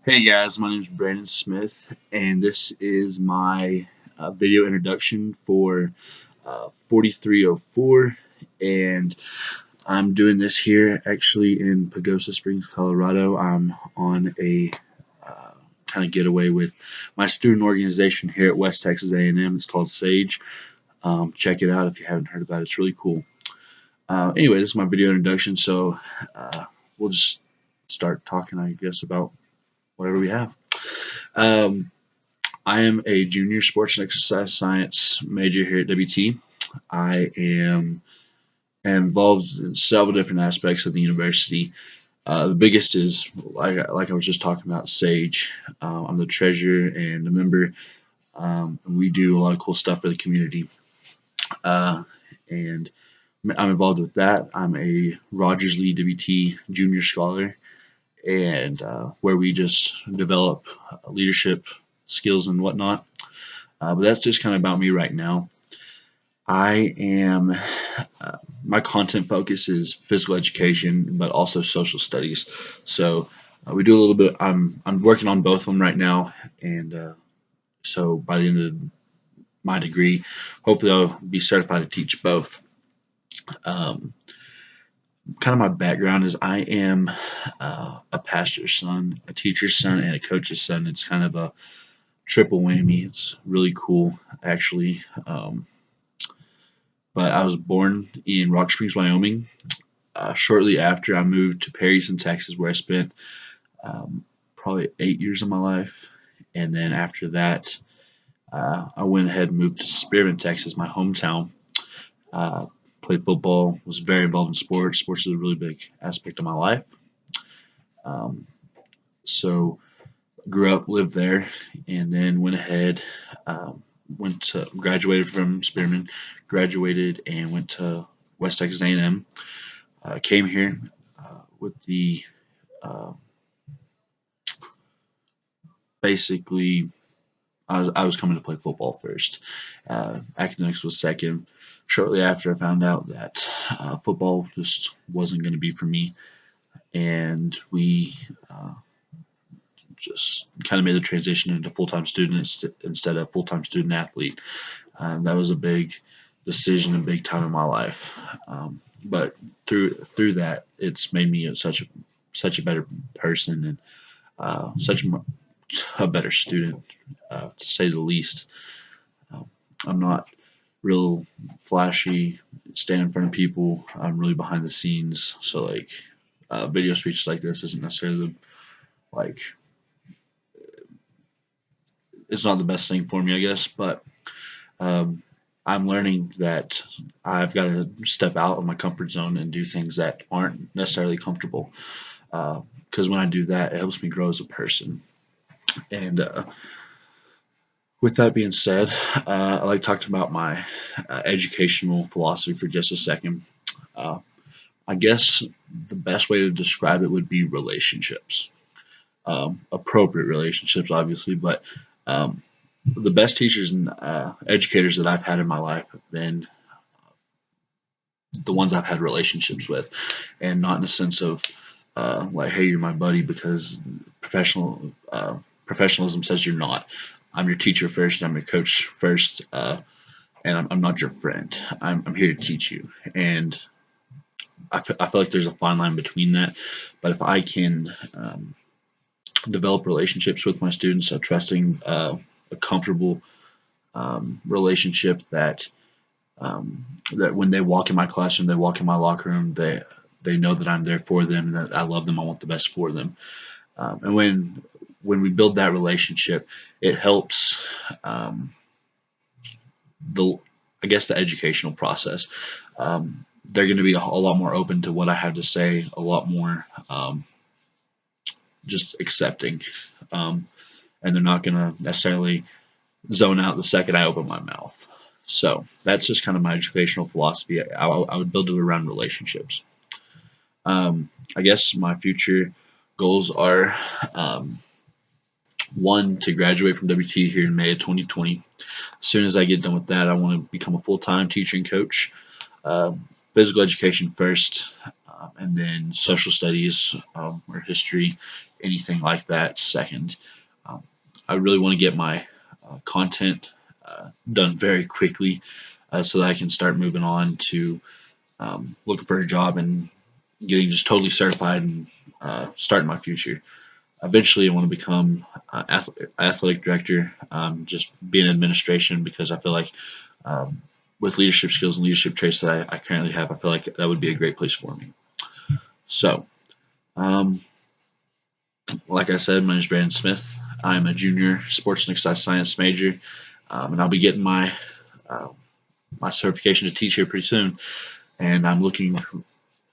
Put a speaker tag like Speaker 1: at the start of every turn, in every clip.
Speaker 1: Hey guys, my name is Brandon Smith, and this is my video introduction for 4304. And I'm doing this here actually in Pagosa Springs, Colorado. I'm on a kind of getaway with my student organization here at West Texas A&M. It's called SAGE. Check it out if you haven't heard about it. It's really cool. Anyway, this is my video introduction, so we'll just start talking, I guess, about whatever we have. Um, I am a junior sports and exercise science major here at WT. I am involved in several different aspects of the university. The biggest is, like I was just talking about, SAGE. I'm the treasurer and a member. And we do a lot of cool stuff for the community. And I'm involved with that. I'm a Rogers Lee WT junior scholar, and where we just develop leadership skills and whatnot. But that's just kind of about me right now. I am, my content focus is physical education, but also social studies. So we do a little bit. I'm working on both of them right now, and so by the end of my degree, hopefully I'll be certified to teach both. Um, Kind of my background is I am a pastor's son, a teacher's son, and a coach's son. It's kind of a triple whammy. It's really cool, actually. But I was born in Rock Springs, Wyoming. Shortly after, I moved to Perry, Texas, where I spent probably 8 years of my life. And then after that, I went ahead and moved to Spearman, Texas, my hometown. Uh, Played football, was very involved in sports. Sports is a really big aspect of my life. Um, so grew up, lived there, and then went ahead, went to graduated from Spearman, graduated and went to West Texas A&M. Came here with the uh, basically I was coming to play football first. Academics was second. Shortly after, I found out that football just wasn't going to be for me, and we just kind of made the transition into full-time student instead of full-time student athlete. That was a big decision, a big time in my life. But through that, it's made me such a better person and such a better student, to say the least. Um, I'm not real flashy, stand in front of people. I'm really behind the scenes. So like video speeches like this isn't necessarily like it's not the best thing for me, I guess. But um, I'm learning that I've got to step out of my comfort zone and do things that aren't necessarily comfortable. Because when I do that, it helps me grow as a person. And with that being said, I'd like to talk about my educational philosophy for just a second. Uh, I guess the best way to describe it would be relationships. Appropriate relationships, obviously, but um, the best teachers and educators that I've had in my life have been the ones I've had relationships with, and not in a sense of like, hey, you're my buddy, because professionalism says you're not. I'm your teacher first. I'm your coach first, and I'm not your friend. I'm here to teach you, and I feel like there's a fine line between that. But if I can develop relationships with my students, a trusting, a comfortable relationship that when they walk in my classroom, they walk in my locker room, they know that I'm there for them, that I love them, I want the best for them. And when we build that relationship, it helps the I guess the educational process. They're going to be a lot more open to what I have to say, a lot more just accepting, and they're not going to necessarily zone out the second I open my mouth. So that's just kind of my educational philosophy. I would build it around relationships. I guess my future goals are one, to graduate from WT here in May of 2020. As soon as I get done with that, I want to become a full-time teacher and coach. Uh, Physical education first. and then social studies or history, anything like that second. Um, I really want to get my content done very quickly so that I can start moving on to looking for a job and getting just totally certified and starting my future. Eventually, I want to become athletic director, just be in administration because I feel like with leadership skills and leadership traits that I currently have, I feel like that would be a great place for me. So, um, like I said, my name is Brandon Smith. I'm a junior sports and exercise science major, and I'll be getting uh, my certification to teach here pretty soon. And I'm looking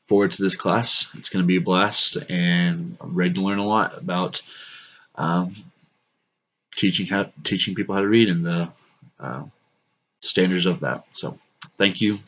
Speaker 1: forward to this class. It's going to be a blast, and I'm ready to learn a lot about um, teaching people how to read and the uh, standards of that. So, thank you